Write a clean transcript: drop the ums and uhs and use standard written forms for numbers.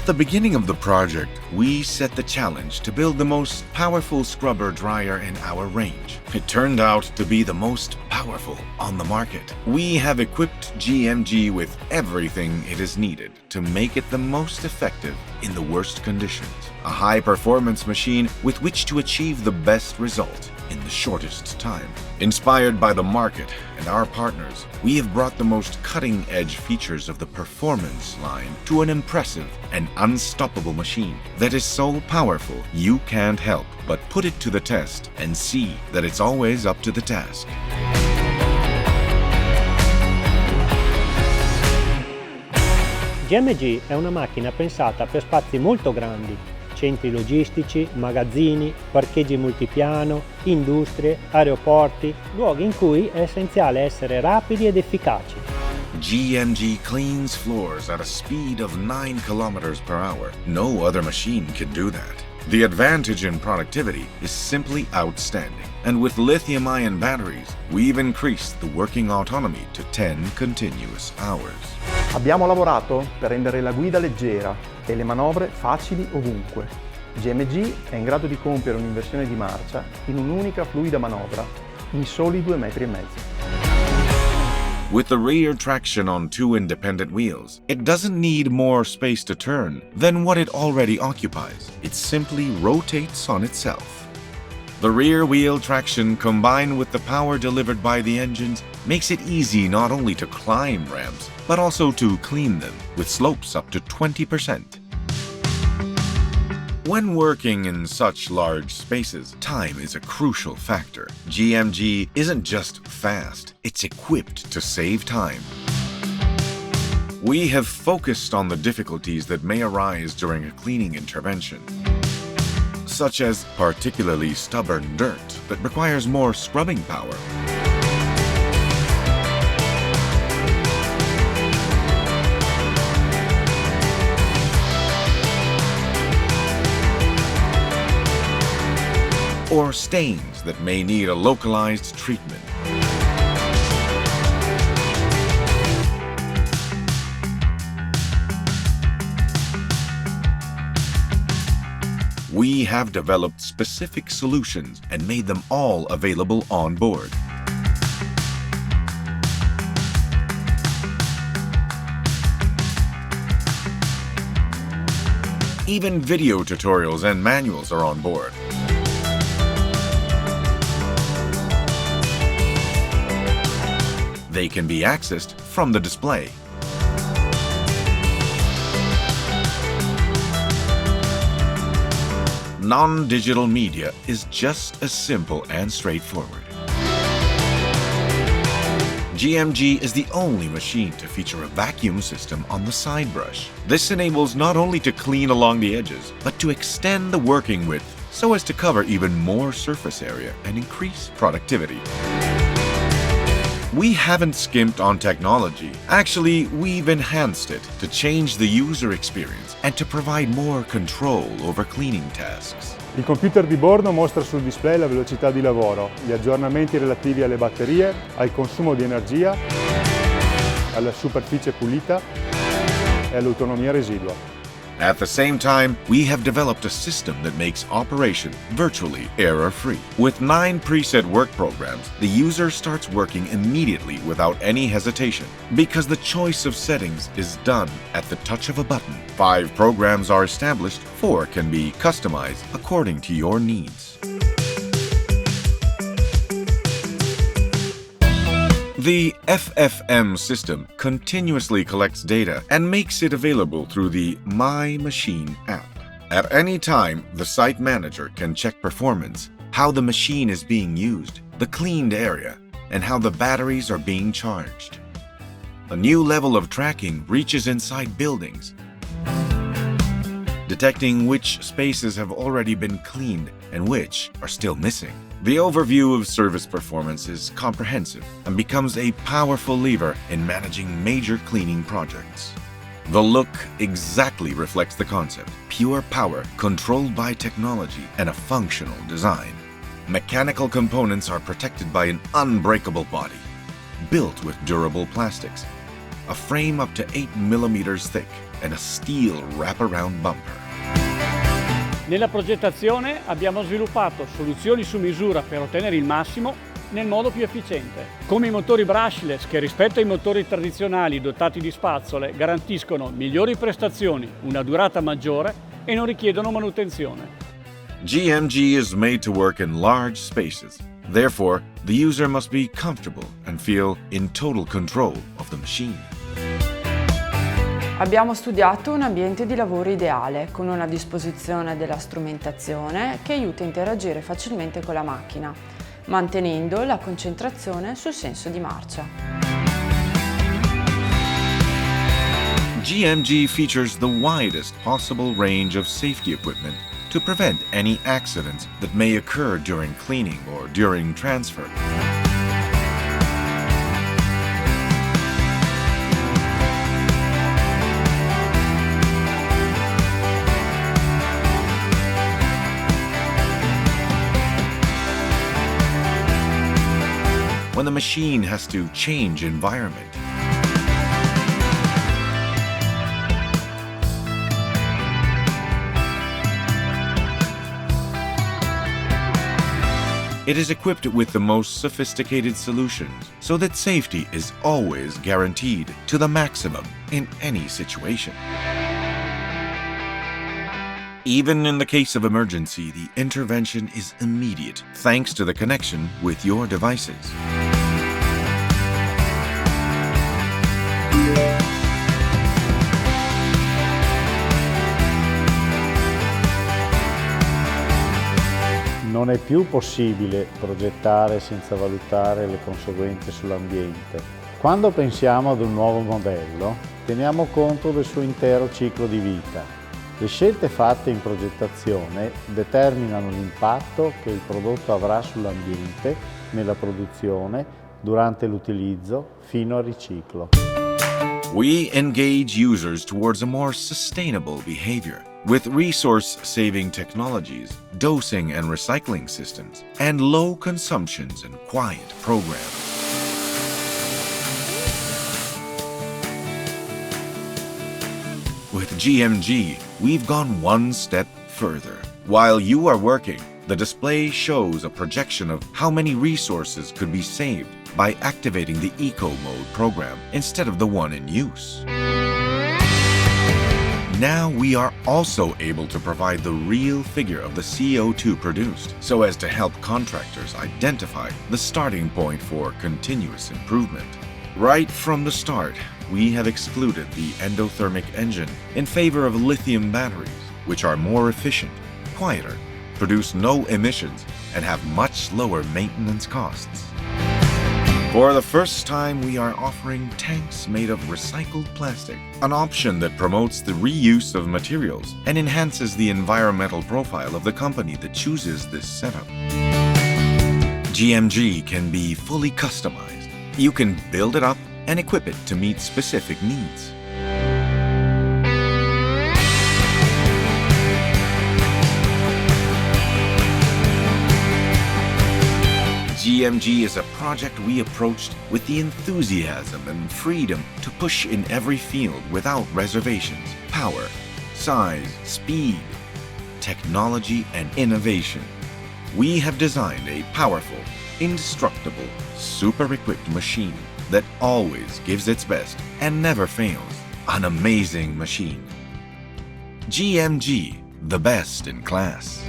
At the beginning of the project, we set the challenge to build the most powerful scrubber dryer in our range. It turned out to be the most powerful on the market. We have equipped GMG with everything it is needed to make it the most effective in the worst conditions. A high-performance machine with which to achieve the best result in the shortest time. Inspired by the market and our partners, we have brought the most cutting-edge features of the performance line to an impressive and unstoppable machine that is so powerful you can't help but put it to the test and see that it's always up to the task. GMG è una macchina pensata per spazi molto grandi, centri logistici, magazzini, parcheggi multipiano, industrie, aeroporti, luoghi in cui è essenziale essere rapidi ed efficaci. GMG cleans floors at a speed of 9 km per hour. No other machine can do that. The advantage in productivity is simply outstanding. And with lithium-ion batteries, we've increased the working autonomy to 10 continuous hours. Abbiamo lavorato per rendere la guida leggera e le manovre facili ovunque. GMG è in grado di compiere un'inversione di marcia in un'unica fluida manovra in soli 2,5 metri. With the rear traction on 2 independent wheels, it doesn't need more space to turn than what it already occupies. It simply rotates on itself. The rear wheel traction combined with the power delivered by the engines makes it easy not only to climb ramps, but also to clean them with slopes up to 20%. When working in such large spaces, time is a crucial factor. GMG isn't just fast, it's equipped to save time. We have focused on the difficulties that may arise during a cleaning intervention, such as particularly stubborn dirt that requires more scrubbing power. Or stains that may need a localized treatment. We have developed specific solutions and made them all available on board. Even video tutorials and manuals are on board. They can be accessed from the display. Non-digital media is just as simple and straightforward. GMG is the only machine to feature a vacuum system on the side brush. This enables not only to clean along the edges, but to extend the working width so as to cover even more surface area and increase productivity. We haven't skimped on technology. Actually, we've enhanced it to change the user experience and to provide more control over cleaning tasks. Il computer di bordo mostra sul display la velocità di lavoro, gli aggiornamenti relativi alle batterie, al consumo di energia, alla superficie pulita e all'autonomia residua. At the same time, we have developed a system that makes operation virtually error-free. With 9 preset work programs, the user starts working immediately without any hesitation, because the choice of settings is done at the touch of a button. 5 programs are established, 4 can be customized according to your needs. The FFM system continuously collects data and makes it available through the My Machine app. At any time, the site manager can check performance, how the machine is being used, the cleaned area, and how the batteries are being charged. A new level of tracking reaches inside buildings, detecting which spaces have already been cleaned and which are still missing. The overview of service performance is comprehensive and becomes a powerful lever in managing major cleaning projects. The look exactly reflects the concept: pure power controlled by technology and a functional design. Mechanical components are protected by an unbreakable body, built with durable plastics. a frame up to 8 mm thick, and a steel wraparound bumper. Nella progettazione abbiamo sviluppato soluzioni su misura per ottenere il massimo nel modo più efficiente. Come i motori brushless, che rispetto ai motori tradizionali dotati di spazzole garantiscono migliori prestazioni, una durata maggiore e non richiedono manutenzione. GMG is made to work in large spaces. Therefore, the user must be comfortable and feel in total control of the machine. Abbiamo studiato un ambiente di lavoro ideale, con una disposizione della strumentazione che aiuta a interagire facilmente con la macchina, mantenendo la concentrazione sul senso di marcia. GMG features the widest possible range of safety equipment to prevent any accidents that may occur during cleaning or during transfer. When the machine has to change environment, it is equipped with the most sophisticated solutions so that safety is always guaranteed to the maximum in any situation. Even in the case of emergency, the intervention is immediate thanks to the connection with your devices. Non è più possibile progettare senza valutare le conseguenze sull'ambiente. Quando pensiamo ad un nuovo modello, teniamo conto del suo intero ciclo di vita. Le scelte fatte in progettazione determinano l'impatto che il prodotto avrà sull'ambiente, nella produzione, durante l'utilizzo, fino al riciclo. We engage users towards a more sustainable behavior with resource-saving technologies, dosing and recycling systems, and low consumptions and quiet programs. With GMG, we've gone one step further. While you are working, the display shows a projection of how many resources could be saved by activating the Eco Mode program instead of the one in use. Now we are also able to provide the real figure of the CO2 produced, so as to help contractors identify the starting point for continuous improvement. Right from the start, we have excluded the endothermic engine in favor of lithium batteries, which are more efficient, quieter, produce no emissions, and have much lower maintenance costs. For the first time, we are offering tanks made of recycled plastic, an option that promotes the reuse of materials and enhances the environmental profile of the company that chooses this setup. GMG can be fully customized. You can build it up and equip it to meet specific needs. GMG is a project we approached with the enthusiasm and freedom to push in every field without reservations. Power, size, speed, technology, and innovation. We have designed a powerful, indestructible, super-equipped machine that always gives its best and never fails. An amazing machine. GMG, the best in class.